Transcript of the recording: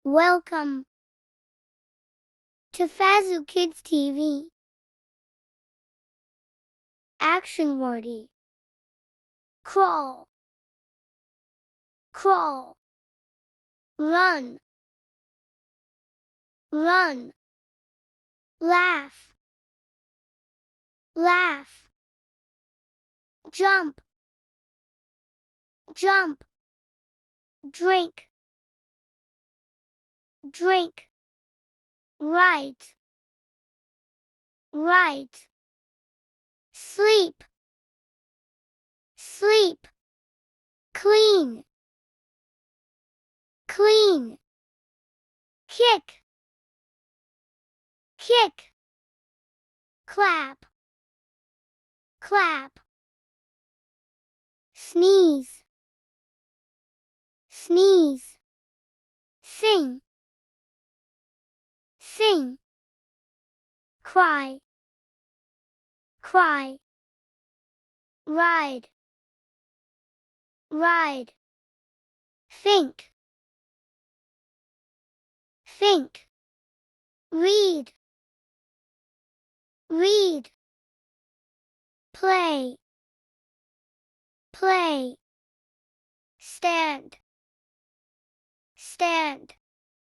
Welcome to Fazu Kids TV. Action wordy. Crawl, crawl. Run, run. Laugh, laugh. Jump, jump. Drink, drink. Write, write. Sleep, sleep. Clean, clean. Kick, kick. Clap, clap. Sneeze, sneeze. Sing, sing. Cry, cry. Ride, ride. Think, think. Read, read. Play, play. Stand, stand.